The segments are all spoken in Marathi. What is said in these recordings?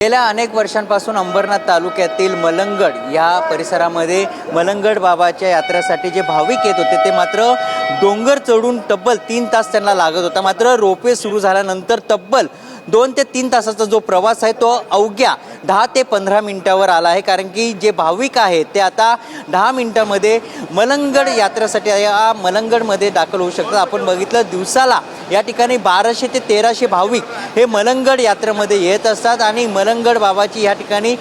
गेल्या अनेक वर्षांपासून अंबरनाथ तालुक्यातील मलंगड या परिसरामध्ये मलंगड बाबाच्या यात्रेसाठी जे भाविक येत होते ते मात्र डोंगर चढून तब्बल 3 तास त्यांना लागत होता। मात्र रोपवे सुरू झाल्यानंतर तब्बल 2 ते 3 तासाचा जो प्रवास आहे तो अवघ्या 10 ते 15 मिनिटावर आला आहे। कारण की जे भाविक आहेत ते आता 10 मिनिटांमध्ये मलंगड यात्रेसाठी या मलंगडमध्ये दाखल होऊ शकतात। आपण बघितलं दिवसाला या ठिकाणी 1200 ते 1300 भाविक हे मलंगड यात्रेमध्ये येत असतात आणि मलंगड बाबाची या ठिकाणी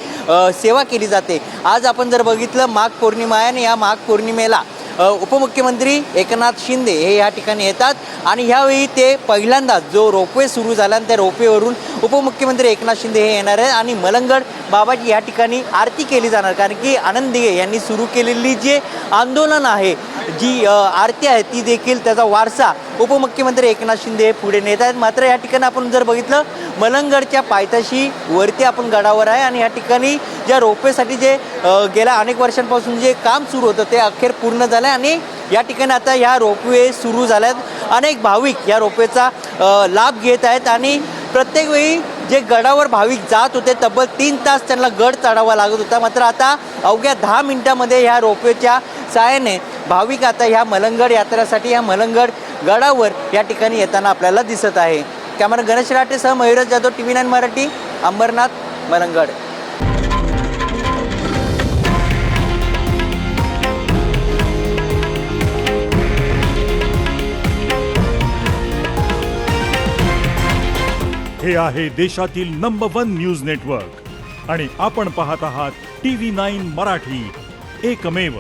सेवा केली जाते। आज आपण जर बघितलं माघ पौर्णिमा आहे आणि या माघ पौर्णिमेला उपमुख्यमंत्री एकनाथ शिंदे हे या ठिकाणी येतात आणि ह्यावेळी ते पहिल्यांदा जो रोपवे सुरू झाला त्या रोपवेवरून उपमुख्यमंत्री एकनाथ शिंदे हे येणार आहे आणि मलंगड बाबाची या ठिकाणी आरती केली जाणार। कारण की आनंद दिघे यांनी सुरू केलेली जे आंदोलन आहे जी आरती आहे ती देखील त्याचा वारसा उपमुख्यमंत्री एकनाथ शिंदे हे पुढे नेत आहेत। मात्र या ठिकाणी आपण जर बघितलं मलंगडच्या पायथ्याशी वरती आपण गडावर आहे आणि या ठिकाणी ज्या रोपवेसाठी जे गेल्या अनेक वर्षांपासून जे काम सुरू होतं ते अखेर पूर्ण झालं आणि या ठिकाणी आता ह्या रोपवे सुरू झाल्यात। अनेक भाविक या रोपवेचा लाभ घेत आहेत आणि प्रत्येक वेळी जे गडावर भाविक जात होते तब्बल 3 तास त्यांना गड चढावा लागत होता। मात्र आता अवघ्या 10 मिनिटांमध्ये ह्या रोपवेच्या सहाय्याने भाविक आता ह्या मलंगड यात्रेसाठी या मलंगड गडावर या ठिकाणी येताना आपल्याला दिसत आहे। कॅमेरा गणेश राठेसह मयूरज जाधव, TV9 मराठी, अंबरनाथ मलंगड। हे आहे देशातील नंबर 1 न्यूज नेटवर्क आणि आपण पाहत आहात TV9 मराठी, एकमेव।